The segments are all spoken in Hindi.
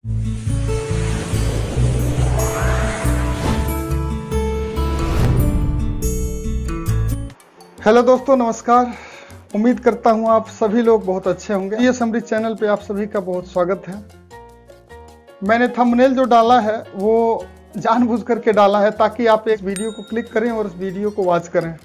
हेलो दोस्तों, नमस्कार। उम्मीद करता हूं आप सभी लोग बहुत अच्छे होंगे। ये समृद्ध चैनल पे आप सभी का बहुत स्वागत है। मैंने थंबनेल जो डाला है वो जानबूझ करके डाला है ताकि आप एक वीडियो को क्लिक करें और उस वीडियो को वॉच करें।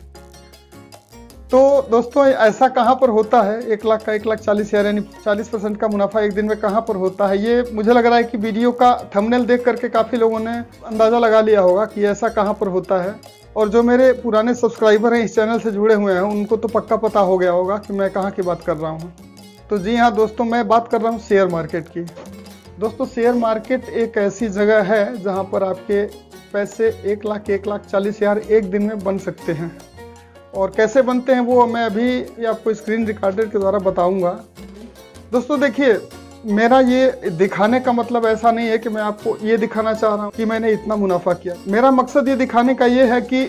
तो दोस्तों, ऐसा कहां पर होता है 1 लाख का 1,40,000 यानी 40% का मुनाफा एक दिन में कहां पर होता है? ये मुझे लग रहा है कि वीडियो का थंबनेल देख करके काफ़ी लोगों ने अंदाज़ा लगा लिया होगा कि ऐसा कहां पर होता है। और जो मेरे पुराने सब्सक्राइबर हैं, इस चैनल से जुड़े हुए हैं, उनको तो पक्का पता हो गया होगा कि मैं कहाँ की बात कर रहा हूँ। तो जी हाँ दोस्तों, मैं बात कर रहा हूँ शेयर मार्केट की। दोस्तों, शेयर मार्केट एक ऐसी जगह है जहाँ पर आपके पैसे 1,40,000 एक दिन में बन सकते हैं। और कैसे बनते हैं वो मैं अभी आपको स्क्रीन रिकॉर्डर के द्वारा बताऊँगा। दोस्तों देखिए, मेरा ये दिखाने का मतलब ऐसा नहीं है कि मैं आपको ये दिखाना चाह रहा हूँ कि मैंने इतना मुनाफा किया। मेरा मकसद ये दिखाने का ये है कि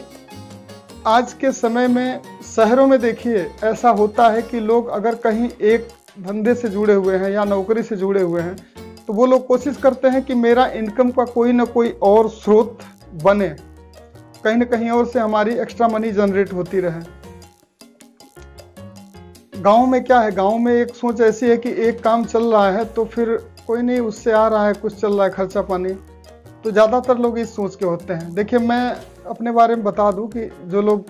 आज के समय में शहरों में देखिए ऐसा होता है कि लोग अगर कहीं एक धंधे से जुड़े हुए हैं या नौकरी से जुड़े हुए हैं तो वो लोग कोशिश करते हैं कि मेरा इनकम का कोई ना कोई और स्रोत बने, कहीं ना कहीं और से हमारी एक्स्ट्रा मनी जनरेट होती रहे। गांव में क्या है, गांव में एक सोच ऐसी है कि एक काम चल रहा है तो फिर कोई नहीं, उससे आ रहा है, कुछ चल रहा है खर्चा पानी। तो ज़्यादातर लोग इस सोच के होते हैं। देखिए, मैं अपने बारे में बता दूं कि जो लोग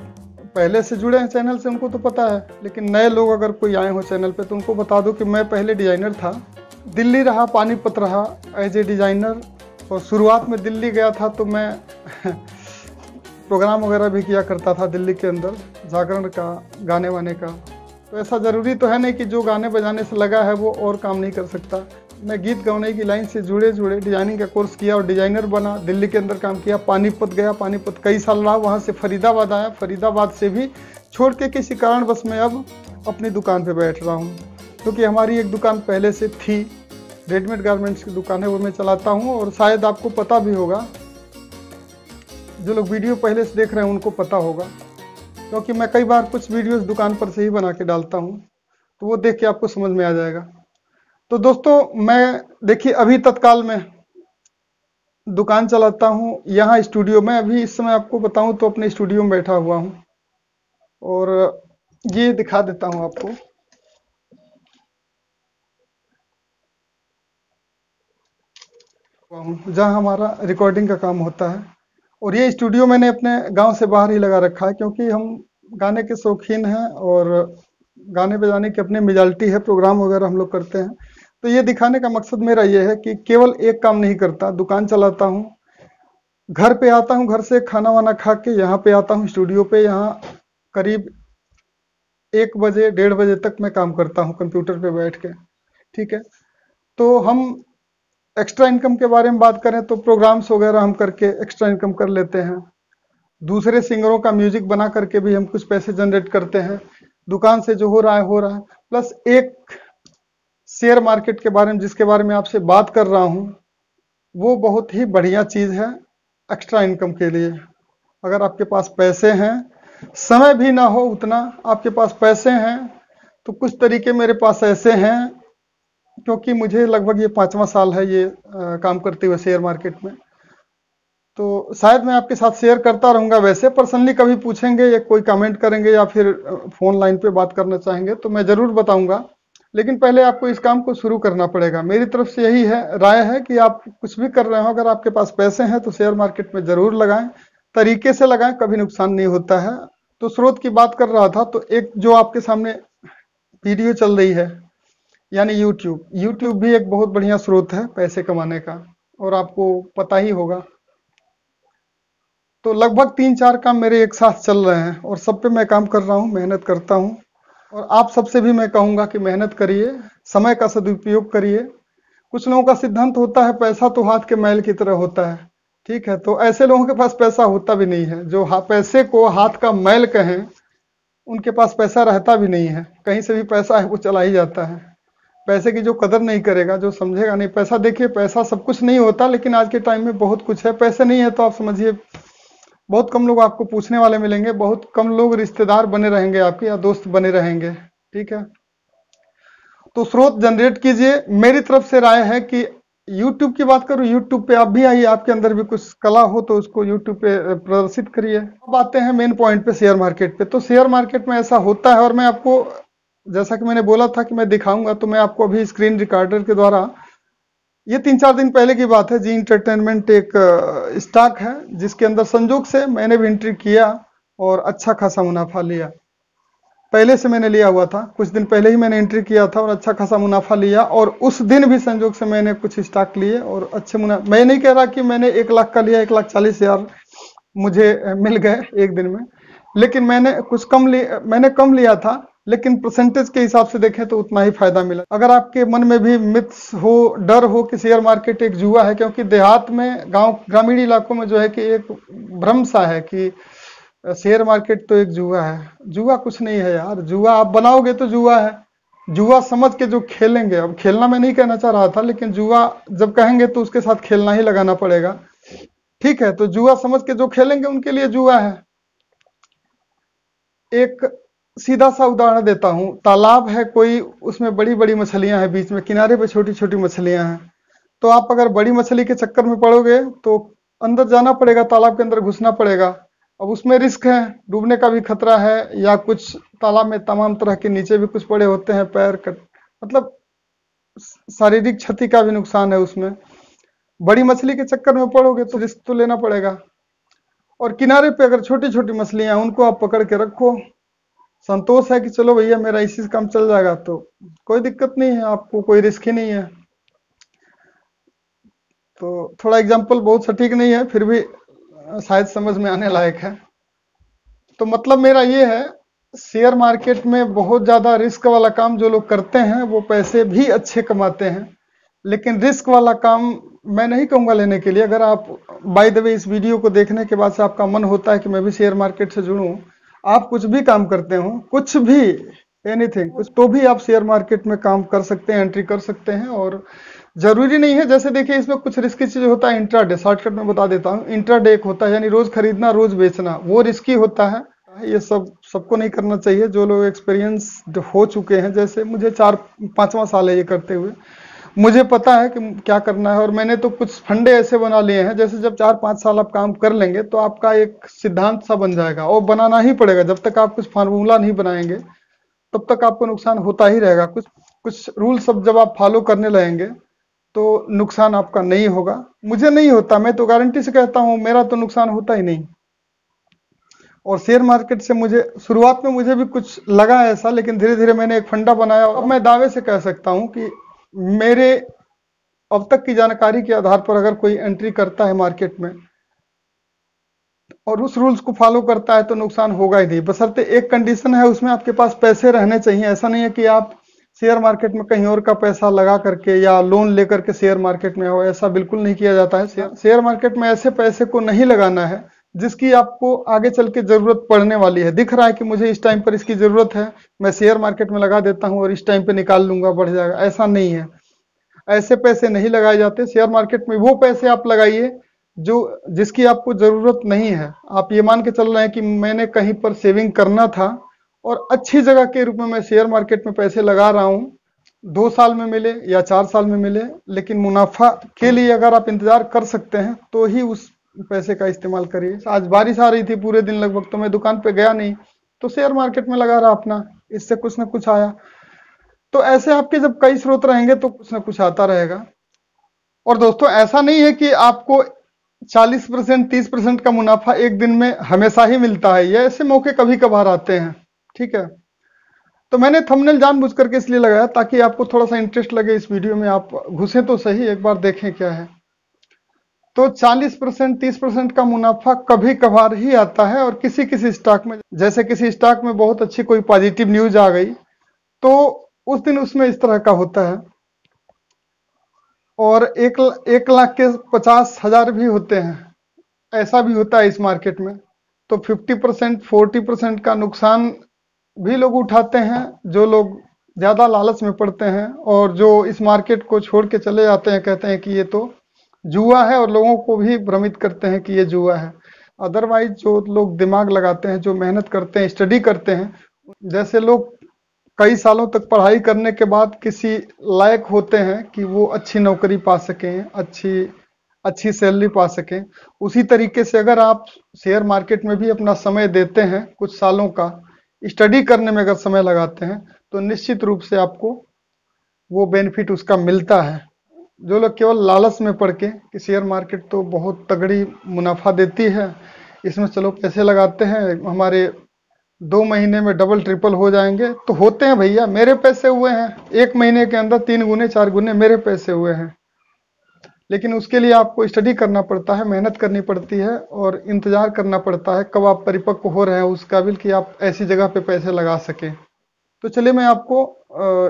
पहले से जुड़े हैं चैनल से उनको तो पता है, लेकिन नए लोग अगर कोई आए हो चैनल पे तो उनको बता दूं कि मैं पहले डिज़ाइनर था। दिल्ली रहा, पानीपत रहा एज ए डिज़ाइनर। और शुरुआत में दिल्ली गया था तो मैं प्रोग्राम वगैरह भी किया करता था दिल्ली के अंदर, जागरण का, गाने वाने का। तो ऐसा ज़रूरी तो है नहीं कि जो गाने बजाने से लगा है वो और काम नहीं कर सकता। मैं गीत गाने की लाइन से जुड़े डिज़ाइनिंग का कोर्स किया और डिज़ाइनर बना, दिल्ली के अंदर काम किया। पानीपत गया, पानीपत कई साल रहा, वहाँ से फरीदाबाद आया, फरीदाबाद से भी छोड़ के किसी कारणवश मैं अब अपनी दुकान पे बैठ रहा हूँ, क्योंकि हमारी एक दुकान पहले से थी, रेडीमेड गारमेंट्स की दुकान है, वो मैं चलाता हूँ। और शायद आपको पता भी होगा, जो लोग वीडियो पहले से देख रहे हैं उनको पता होगा, क्योंकि मैं कई बार कुछ वीडियोस दुकान पर से ही बना के डालता हूँ, तो वो देख के आपको समझ में आ जाएगा। तो दोस्तों, मैं देखिए अभी तत्काल में दुकान चलाता हूँ यहाँ स्टूडियो में। अभी इस समय आपको बताऊँ तो अपने स्टूडियो में बैठा हुआ हूँ और ये दिखा देता हूँ आपको। जहाँ हमारा रिकॉर्डिंग का काम होता है। और ये स्टूडियो मैंने अपने गांव से बाहर ही लगा रखा है, क्योंकि हम गाने के शौकीन हैं और गाने बजाने की अपने मेजॉरिटी है, प्रोग्राम वगैरह हम लोग करते हैं। तो ये दिखाने का मकसद मेरा ये है कि केवल एक काम नहीं करता, दुकान चलाता हूँ, घर पे आता हूँ, घर से खाना वाना खा के यहाँ पे आता हूँ स्टूडियो पे। यहाँ करीब 1 बजे 1:30 बजे तक मैं काम करता हूँ कंप्यूटर पे बैठ के। ठीक है, तो हम एक्स्ट्रा इनकम के बारे में बात करें तो प्रोग्राम्स वगैरह हम करके एक्स्ट्रा इनकम कर लेते हैं। दूसरे सिंगरों का म्यूजिक बना करके भी हम कुछ पैसे जनरेट करते हैं। दुकान से जो हो रहा है। प्लस एक शेयर मार्केट के बारे में जिसके बारे में आपसे बात कर रहा हूं, वो बहुत ही बढ़िया चीज है एक्स्ट्रा इनकम के लिए। अगर आपके पास पैसे हैं, समय भी ना हो उतना, आपके पास पैसे हैं, तो कुछ तरीके मेरे पास ऐसे हैं, क्योंकि मुझे लगभग ये 5वां साल है ये काम करते हुए शेयर मार्केट में। तो शायद मैं आपके साथ शेयर करता रहूंगा। वैसे पर्सनली कभी पूछेंगे या कोई कमेंट करेंगे या फिर फोन लाइन पे बात करना चाहेंगे तो मैं जरूर बताऊंगा, लेकिन पहले आपको इस काम को शुरू करना पड़ेगा। मेरी तरफ से यही है, राय है कि आप कुछ भी कर रहे हो, अगर आपके पास पैसे हैं तो शेयर मार्केट में जरूर लगाएं, तरीके से लगाएं, कभी नुकसान नहीं होता है। तो स्रोत की बात कर रहा था, तो एक जो आपके सामने वीडियो चल रही है यानी यूट्यूब भी एक बहुत बढ़िया स्रोत है पैसे कमाने का, और आपको पता ही होगा। तो लगभग 3-4 काम मेरे एक साथ चल रहे हैं और सब पे मैं काम कर रहा हूँ, मेहनत करता हूँ। और आप सबसे भी मैं कहूँगा कि मेहनत करिए, समय का सदुपयोग करिए। कुछ लोगों का सिद्धांत होता है पैसा तो हाथ के मैल की तरह होता है। ठीक है, तो ऐसे लोगों के पास पैसा होता भी नहीं है। जो पैसे को हाथ का मैल कहें, उनके पास पैसा रहता भी नहीं है। कहीं से भी पैसा है वो चला ही जाता है। पैसे की जो कदर नहीं करेगा, जो समझेगा नहीं। पैसा, देखिए पैसा सब कुछ नहीं होता, लेकिन आज के टाइम में बहुत कुछ है। पैसे नहीं है तो आप समझिए बहुत कम लोग आपको पूछने वाले मिलेंगे, बहुत कम लोग रिश्तेदार बने रहेंगे आपके या दोस्त बने रहेंगे। ठीक है, तो स्रोत जनरेट कीजिए। मेरी तरफ से राय है कि यूट्यूब की बात करूँ, यूट्यूब पे आप भी आइए, आपके अंदर भी कुछ कला हो तो उसको यूट्यूब पे प्रदर्शित करिए। अब आते हैं मेन पॉइंट पे, शेयर मार्केट पे। तो शेयर मार्केट में ऐसा होता है, और मैं आपको, जैसा कि मैंने बोला था कि मैं दिखाऊंगा, तो मैं आपको अभी स्क्रीन रिकॉर्डर के द्वारा, ये 3-4 दिन पहले की बात है, जी इंटरटेनमेंट एक स्टॉक है जिसके अंदर संजोग से मैंने भी एंट्री किया और अच्छा खासा मुनाफा लिया। पहले से मैंने लिया हुआ था, कुछ दिन पहले ही मैंने एंट्री किया था और अच्छा खासा मुनाफा लिया, और उस दिन भी संजोग से मैंने कुछ स्टॉक लिए और अच्छे मुनाफा। मैं नहीं कह रहा कि मैंने 1 लाख का लिया, 1,40,000 मुझे मिल गए एक दिन में, लेकिन मैंने कुछ कम लिया, मैंने कम लिया था, लेकिन परसेंटेज के हिसाब से देखें तो उतना ही फायदा मिला। अगर आपके मन में भी मिथ्स हो, डर हो कि शेयर मार्केट एक जुआ है, क्योंकि देहात में, गांव ग्रामीण इलाकों में जो है कि एक भ्रम सा है कि शेयर मार्केट तो एक जुआ है। जुआ कुछ नहीं है यार, जुआ आप बनाओगे तो जुआ है। जुआ समझ के जो खेलेंगे, अब खेलना मैं नहीं कहना चाह रहा था, लेकिन जुआ जब कहेंगे तो उसके साथ खेलना ही लगाना पड़ेगा, ठीक है। तो जुआ समझ के जो खेलेंगे उनके लिए जुआ है। एक सीधा सा उदाहरण देता हूं, तालाब है कोई, उसमें बड़ी बड़ी मछलियां हैं, बीच में किनारे पे छोटी छोटी मछलियां हैं। तो आप अगर बड़ी मछली के चक्कर में पड़ोगे तो अंदर जाना पड़ेगा, तालाब के अंदर घुसना पड़ेगा। अब उसमें रिस्क है, डूबने का भी खतरा है, या कुछ तालाब में तमाम तरह के नीचे भी कुछ पड़े होते हैं, पैर कट, मतलब शारीरिक क्षति का भी नुकसान है उसमें। बड़ी मछली के चक्कर में पड़ोगे तो रिस्क तो लेना पड़ेगा। और किनारे पे अगर छोटी छोटी मछलियां हैं, उनको आप पकड़ के रखो, संतोष है कि चलो भैया मेरा इसी से काम चल जाएगा, तो कोई दिक्कत नहीं है, आपको कोई रिस्क ही नहीं है। तो थोड़ा एग्जाम्पल बहुत सटीक नहीं है, फिर भी शायद समझ में आने लायक है। तो मतलब मेरा ये है, शेयर मार्केट में बहुत ज्यादा रिस्क वाला काम जो लोग करते हैं वो पैसे भी अच्छे कमाते हैं, लेकिन रिस्क वाला काम मैं नहीं कहूंगा लेने के लिए। अगर आप, बाय द वे, इस वीडियो को देखने के बाद से आपका मन होता है कि मैं भी शेयर मार्केट से जुड़ूं, आप कुछ भी काम करते हो, कुछ भी, एनीथिंग, कुछ, तो भी आप शेयर मार्केट में काम कर सकते हैं, एंट्री कर सकते हैं। और जरूरी नहीं है, जैसे देखिए इसमें कुछ रिस्की चीज होता है, इंट्राडे, शॉर्टकट में बता देता हूँ। इंट्राडे एक होता है, यानी रोज खरीदना रोज बेचना, वो रिस्की होता है। ये सब सबको नहीं करना चाहिए। जो लोग एक्सपीरियंस हो चुके हैं, जैसे मुझे 4-5वां साल है ये करते हुए, मुझे पता है कि क्या करना है। और मैंने तो कुछ फंडे ऐसे बना लिए हैं, जैसे जब 4-5 साल आप काम कर लेंगे तो आपका एक सिद्धांत सा बन जाएगा, और बनाना ही पड़ेगा। जब तक आप कुछ फार्मूला नहीं बनाएंगे तब तक आपको नुकसान होता ही रहेगा। कुछ कुछ रूल सब जब आप फॉलो करने लगेंगे तो नुकसान आपका नहीं होगा। मुझे नहीं होता, मैं तो गारंटी से कहता हूं, मेरा तो नुकसान होता ही नहीं। और शेयर मार्केट से मुझे शुरुआत में मुझे भी कुछ लगा ऐसा, लेकिन धीरे धीरे मैंने एक फंडा बनाया। अब मैं दावे से कह सकता हूं कि मेरे अब तक की जानकारी के आधार पर अगर कोई एंट्री करता है मार्केट में और उस रूल्स को फॉलो करता है तो नुकसान होगा ही नहीं। बशर्ते एक कंडीशन है, उसमें आपके पास पैसे रहने चाहिए। ऐसा नहीं है कि आप शेयर मार्केट में कहीं और का पैसा लगा करके या लोन लेकर के शेयर मार्केट में हो, ऐसा बिल्कुल नहीं किया जाता है। शेयर मार्केट में ऐसे पैसे को नहीं लगाना है जिसकी आपको आगे चल के जरूरत पड़ने वाली है। दिख रहा है कि मुझे इस टाइम पर इसकी जरूरत है, मैं शेयर मार्केट में लगा देता हूं और इस टाइम पे निकाल लूंगा, बढ़ जाएगा, ऐसा नहीं है। ऐसे पैसे नहीं लगाए जाते शेयर मार्केट में। वो पैसे आप लगाइए जो, जिसकी आपको जरूरत नहीं है। आप ये मान के चल रहे हैं कि मैंने कहीं पर सेविंग करना था और अच्छी जगह के रूप में मैं शेयर मार्केट में पैसे लगा रहा हूं, 2 साल में मिले या 4 साल में मिले, लेकिन मुनाफा के लिए अगर आप इंतजार कर सकते हैं तो ही उस पैसे का इस्तेमाल करिए। आज बारिश आ रही थी पूरे दिन लगभग, तो मैं दुकान पे गया नहीं, तो शेयर मार्केट में लगा रहा अपना, इससे कुछ ना कुछ आया। तो ऐसे आपके जब कई स्रोत रहेंगे तो कुछ ना कुछ आता रहेगा। और दोस्तों, ऐसा नहीं है कि आपको 40%, 30% का मुनाफा एक दिन में हमेशा ही मिलता है। ये ऐसे मौके कभी कभार आते हैं, ठीक है। तो मैंने थंबनेल जानबूझ करके इसलिए लगाया ताकि आपको थोड़ा सा इंटरेस्ट लगे इस वीडियो में, आप घुसे तो सही, एक बार देखें क्या है। तो 40%, 30% का मुनाफा कभी कभार ही आता है, और किसी किसी स्टॉक में, जैसे किसी स्टॉक में बहुत अच्छी कोई पॉजिटिव न्यूज आ गई तो उस दिन उसमें इस तरह का होता है। और 1 लाख के 50,000 भी होते हैं, ऐसा भी होता है इस मार्केट में। तो 50%, 40% का नुकसान भी लोग उठाते हैं, जो लोग ज्यादा लालच में पड़ते हैं और जो इस मार्केट को छोड़ के चले जाते हैं, कहते हैं कि ये तो जुआ है, और लोगों को भी भ्रमित करते हैं कि ये जुआ है। अदरवाइज जो लोग दिमाग लगाते हैं, जो मेहनत करते हैं, स्टडी करते हैं, जैसे लोग कई सालों तक पढ़ाई करने के बाद किसी लायक होते हैं कि वो अच्छी नौकरी पा सकें, अच्छी अच्छी सैलरी पा सकें। उसी तरीके से अगर आप शेयर मार्केट में भी अपना समय देते हैं, कुछ सालों का स्टडी करने में अगर समय लगाते हैं, तो निश्चित रूप से आपको वो बेनिफिट उसका मिलता है। जो लोग केवल लालच में पड़ के कि शेयर मार्केट तो बहुत तगड़ी मुनाफा देती है, इसमें चलो पैसे लगाते हैं, हमारे 2 महीने में डबल ट्रिपल हो जाएंगे, तो होते हैं भैया। मेरे पैसे हुए हैं 1 महीने के अंदर 3 गुने 4 गुने मेरे पैसे हुए हैं। लेकिन उसके लिए आपको स्टडी करना पड़ता है, मेहनत करनी पड़ती है और इंतजार करना पड़ता है कब आप परिपक्व हो रहे हैं उस काबिल कि आप ऐसी जगह पे पैसे लगा सकें। तो चलिए मैं आपको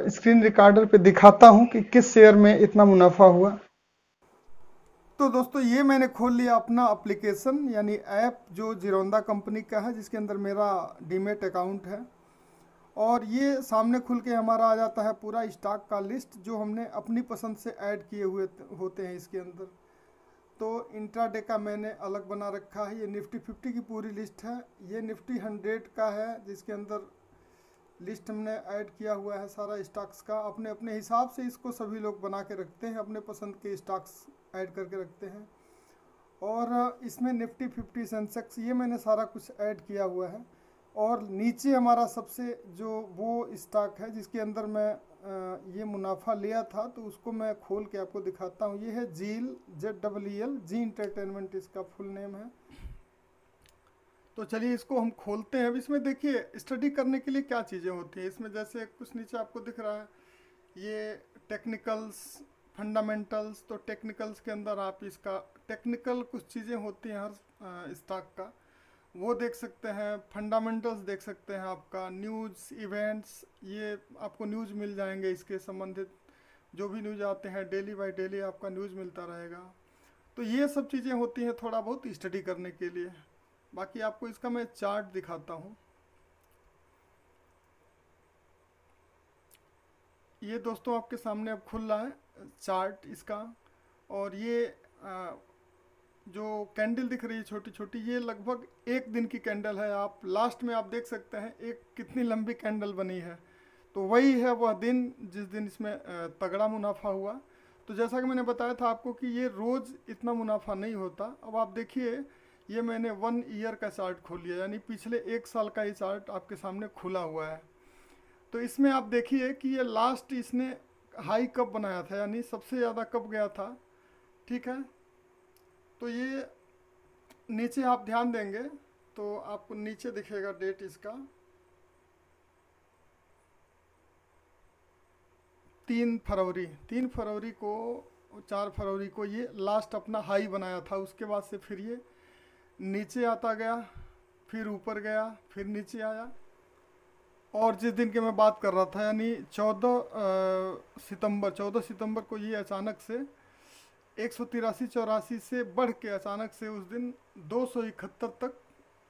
स्क्रीन रिकॉर्डर पे दिखाता हूं कि किस शेयर में इतना मुनाफा हुआ। तो दोस्तों ये मैंने खोल लिया अपना एप्लीकेशन यानी ऐप जो जीरोंदा कंपनी का है, जिसके अंदर मेरा डीमेट अकाउंट है। और ये सामने खुल के हमारा आ जाता है पूरा स्टॉक का लिस्ट जो हमने अपनी पसंद से ऐड किए हुए होते हैं इसके अंदर। तो इंट्राडे का मैंने अलग बना रखा है। ये निफ्टी 50 की पूरी लिस्ट है। ये निफ्टी 100 का है जिसके अंदर लिस्ट हमने ऐड किया हुआ है सारा स्टॉक्स का। अपने अपने हिसाब से इसको सभी लोग बना के रखते हैं, अपने पसंद के स्टॉक्स ऐड करके रखते हैं। और इसमें निफ्टी 50 सेंसेक्स ये मैंने सारा कुछ ऐड किया हुआ है। और नीचे हमारा सबसे जो वो स्टॉक है जिसके अंदर मैं ये मुनाफा लिया था, तो उसको मैं खोल के आपको दिखाता हूँ। ये है जील, ZEEL, जी इंटरटेनमेंट इसका फुल नेम है। तो चलिए इसको हम खोलते हैं। अब इसमें देखिए स्टडी करने के लिए क्या चीज़ें होती हैं इसमें, जैसे कुछ नीचे आपको दिख रहा है ये टेक्निकल्स, फंडामेंटल्स। तो टेक्निकल्स के अंदर आप इसका टेक्निकल कुछ चीज़ें होती हैं हर स्टॉक का, वो देख सकते हैं। फंडामेंटल्स देख सकते हैं आपका न्यूज़ इवेंट्स, ये आपको न्यूज़ मिल जाएंगे इसके संबंधित जो भी न्यूज़ आते हैं डेली बाय डेली आपका न्यूज़ मिलता रहेगा। तो ये सब चीज़ें होती हैं थोड़ा बहुत स्टडी करने के लिए। बाकी आपको इसका मैं चार्ट दिखाता हूँ। ये दोस्तों आपके सामने अब खुल रहा है चार्ट इसका। और ये जो कैंडल दिख रही है छोटी छोटी, ये लगभग 1 दिन की कैंडल है। आप लास्ट में आप देख सकते हैं एक कितनी लंबी कैंडल बनी है। तो वही है वह दिन जिस दिन इसमें तगड़ा मुनाफा हुआ। तो जैसा कि मैंने बताया था आपको कि ये रोज़ इतना मुनाफा नहीं होता। अब आप देखिए ये मैंने 1 ईयर का चार्ट खोल लिया, यानी पिछले 1 साल का ये चार्ट आपके सामने खुला हुआ है। तो इसमें आप देखिए कि ये लास्ट इसने हाई कब बनाया था, यानी सबसे ज़्यादा कब गया था। ठीक है, तो ये नीचे आप ध्यान देंगे तो आपको नीचे दिखेगा डेट इसका 3 फरवरी को 4 फरवरी को ये लास्ट अपना हाई बनाया था। उसके बाद से फिर ये नीचे आता गया, फिर ऊपर गया, फिर नीचे आया। और जिस दिन की मैं बात कर रहा था यानी 14 सितंबर को ये अचानक से 183-84 से बढ़ के अचानक से उस दिन 271 तक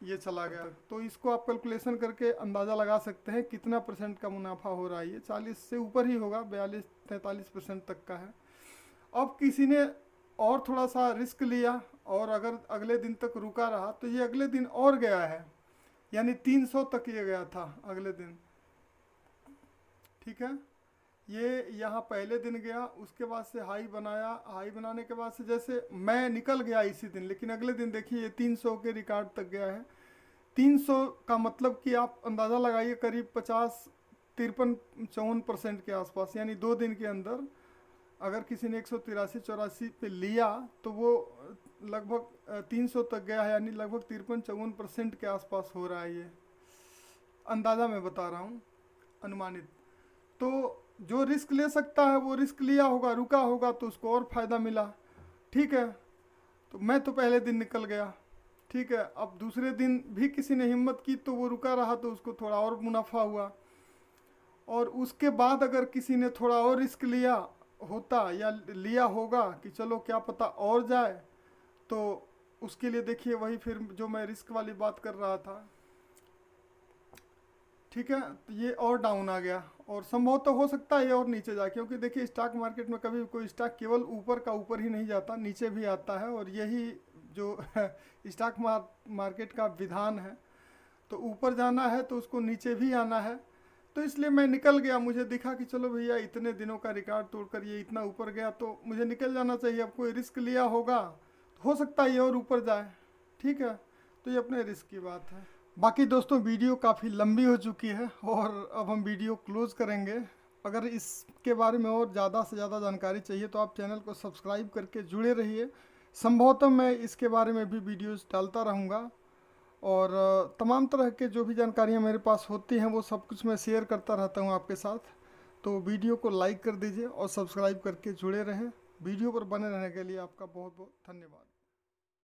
ये चला गया। तो इसको आप कैलकुलेशन करके अंदाज़ा लगा सकते हैं कितना % का मुनाफा हो रहा है। ये 40 से ऊपर ही होगा, 42-43% तक का है। अब किसी ने और थोड़ा सा रिस्क लिया और अगर अगले दिन तक रुका रहा तो ये अगले दिन और गया है, यानी 300 तक ये गया था अगले दिन। ठीक है, ये यहाँ पहले दिन गया, उसके बाद से हाई बनाया। हाई बनाने के बाद से जैसे मैं निकल गया इसी दिन, लेकिन अगले दिन देखिए ये 300 के रिकॉर्ड तक गया है। 300 का मतलब कि आप अंदाज़ा लगाइए करीब 50-53-54% के आसपास, यानी 2 दिन के अंदर अगर किसी ने 183-84 पे लिया तो वो लगभग 300 तक गया है, यानी लगभग 53-54% के आसपास हो रहा है। ये अंदाज़ा मैं बता रहा हूँ, अनुमानित। तो जो रिस्क ले सकता है वो रिस्क लिया होगा, रुका होगा तो उसको और फ़ायदा मिला। ठीक है, तो मैं तो पहले दिन निकल गया। ठीक है, अब दूसरे दिन भी किसी ने हिम्मत की तो वो रुका रहा तो उसको थोड़ा और मुनाफा हुआ। और उसके बाद अगर किसी ने थोड़ा और रिस्क लिया होता या लिया होगा कि चलो क्या पता और जाए, तो उसके लिए देखिए वही फिर जो मैं रिस्क वाली बात कर रहा था। ठीक है, तो ये और डाउन आ गया और संभव तो हो सकता है ये और नीचे जाए, क्योंकि देखिए स्टॉक मार्केट में कभी कोई स्टॉक केवल ऊपर का ऊपर ही नहीं जाता, नीचे भी आता है। और यही जो स्टॉक मार्केट का विधान है। तो ऊपर जाना है तो उसको नीचे भी आना है। तो इसलिए मैं निकल गया। मुझे दिखा कि चलो भैया इतने दिनों का रिकॉर्ड तोड़कर ये इतना ऊपर गया तो मुझे निकल जाना चाहिए। अब कोई रिस्क लिया होगा तो हो सकता है ये और ऊपर जाए, ठीक है, तो ये अपने रिस्क की बात है। बाकी दोस्तों वीडियो काफ़ी लंबी हो चुकी है और अब हम वीडियो क्लोज़ करेंगे। अगर इसके बारे में और ज़्यादा से ज़्यादा जानकारी चाहिए तो आप चैनल को सब्सक्राइब करके जुड़े रहिए। संभवतः मैं इसके बारे में भी वीडियोस डालता रहूँगा और तमाम तरह के जो भी जानकारियाँ मेरे पास होती हैं वो सब कुछ मैं शेयर करता रहता हूँ आपके साथ। तो वीडियो को लाइक कर दीजिए और सब्सक्राइब करके जुड़े रहें। वीडियो पर बने रहने के लिए आपका बहुत बहुत धन्यवाद।